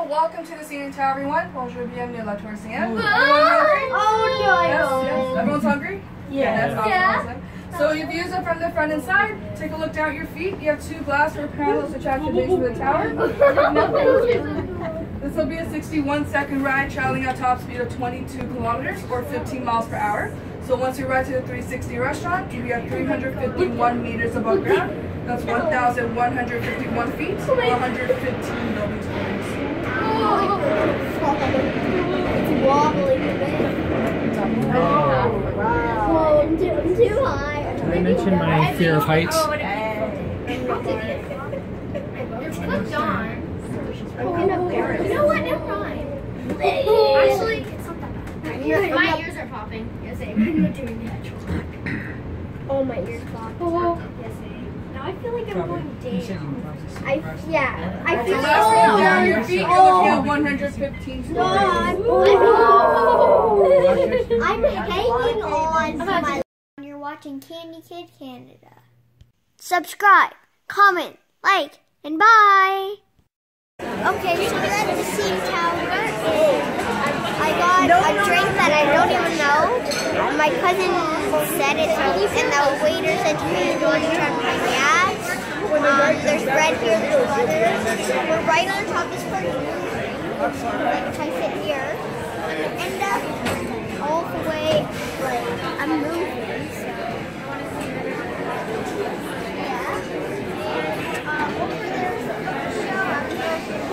welcome to the Canton Tower, everyone. Bonjour, bienvenue à la tour Everyone hungry? Oh, no. Yes. Everyone's hungry? Yeah. That's awesome. So your views are from the front and side. Take a look down at your feet. You have two glass or panels to track the base of the tower. This will be a 61-second ride traveling at top speed of 22 kilometers or 15 miles per hour. So once you arrive to the 360 restaurant, you'll be at 351 meters above ground. That's 1,151 feet, 115 building stories. It's wobbling a bit. Oh, I'm too high. Did I mention my fear of heights? You're clicked on. You know what? Never mind. Actually, it's not that bad. My ears are popping. Yes, I'm not doing EdgeWalk. Oh, my ears pop. Yes, now I feel like I'm going down. I feel down your feet. You're looking at 115 stories. I'm hanging on to my. You're watching Candy Kid Canada. Subscribe, comment, like, and bye. Okay, so we're at the CN Tower, and I got a drink that I don't even know. My cousin said it, and the waiter said to me, "Do you want to try my gas?" There's bread here, there's butter. We're right on top of this part. Like if I sit here, and all the way, like I'm moving. So yeah. And over there's a show.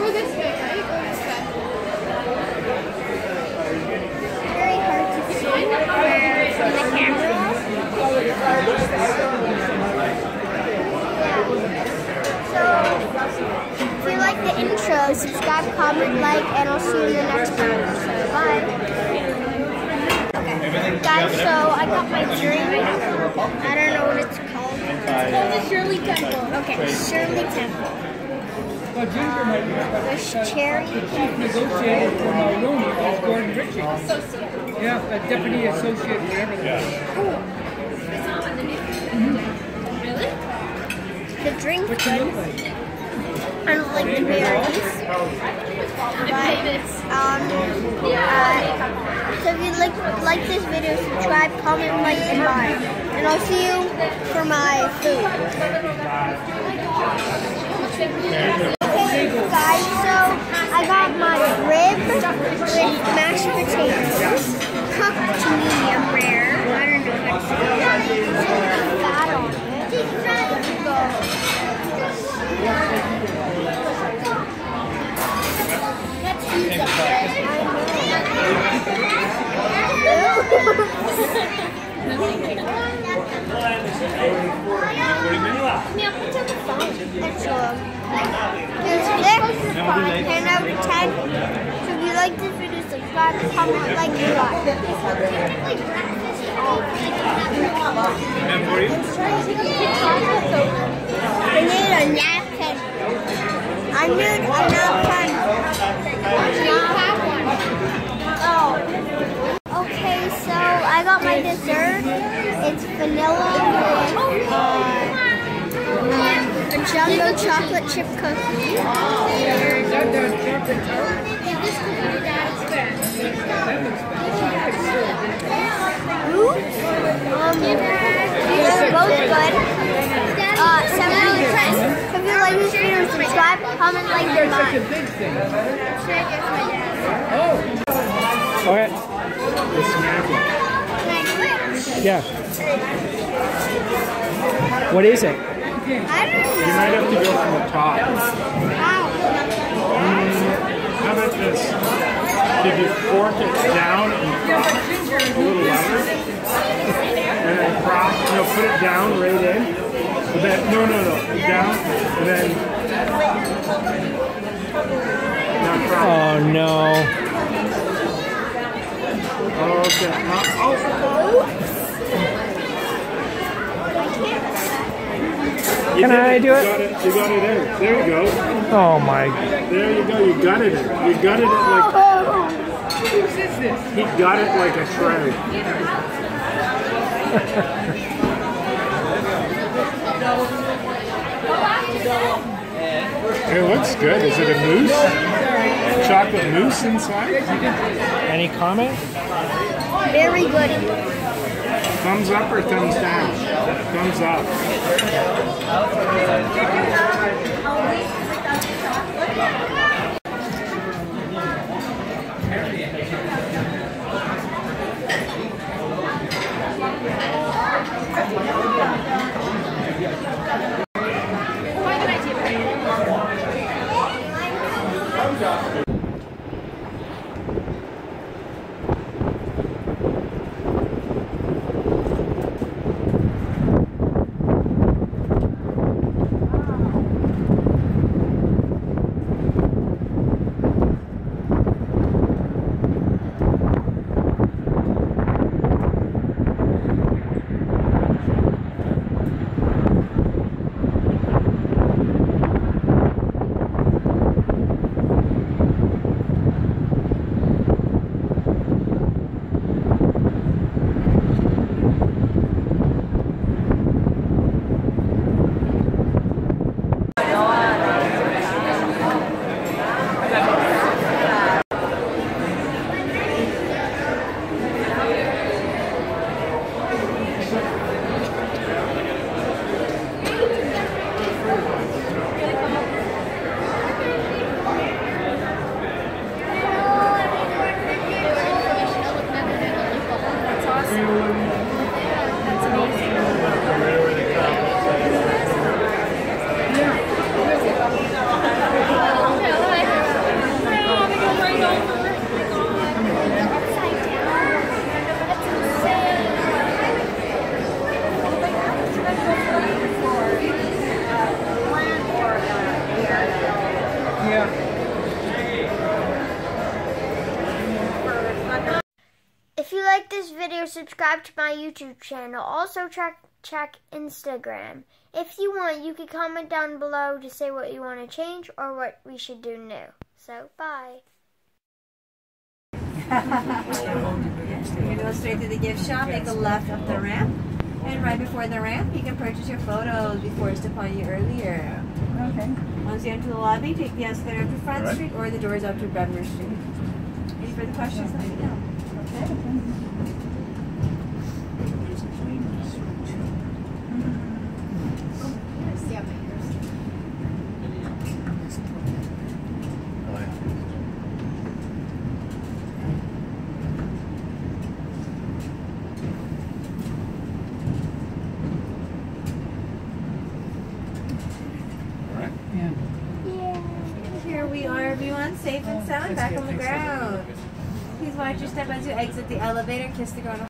Or this way, right? Or this way? Very hard to see from the camera. So, if you like the intro, subscribe, comment, like, and I'll see you in the next one. So, bye. Okay, guys, so I got my drink. I don't know what it's called. It's called the Shirley Temple. Okay, Shirley Temple. There's cherry. Negotiated for Mulroney as Gordon Ritchie. Yeah, a deputy associate forever. Really? The drink's good. I don't like the berries. So if you like this video, subscribe, comment, like, and buy. And I'll see you for my food. Okay, guys, so I got my rib with mashed potatoes, cooked medium rare. I don't know how to say it. Fat on it. Let's use the bread. There's 6, 10 out of 10. So if you like this video, subscribe, comment, like, and like. I need a napkin. I need a napkin. Oh. Okay, so I got my dessert. It's vanilla with a jumbo chocolate chip cookie. These are both good. 7 out of 10. So if you like this video, subscribe, comment, like, and buy. Okay. Yeah. What is it? I don't know. You might have to go from the top. Wow. How about this? If you fork it down and cross a little louder, and then cross, put it down right in. And then, no. Down, and then now cross. Oh no. Okay. Can I do it? You got it in. There you go. Oh my. There you go. You got it in. You got it in like. Whose is this? He got it like a shred. It looks good. Is it a moose? chocolate mousse inside. Any comment? Very good. Thumbs up or thumbs down? Thumbs up. If you like this video, subscribe to my YouTube channel. Also check Instagram. If you want, you can comment down below to say what you want to change or what we should do new. So, bye. You're going to go straight to the gift shop, make a left up the ramp, and right before the ramp, you can purchase your photos we forced upon you earlier. Okay. Once you enter the lobby, take the escalator up to Front Street or the doors up to Beverly Street. Any further questions? Let me know. Here we are, everyone, safe and sound, back on the ground. Please watch your step as you exit the elevator. Kiss the ground.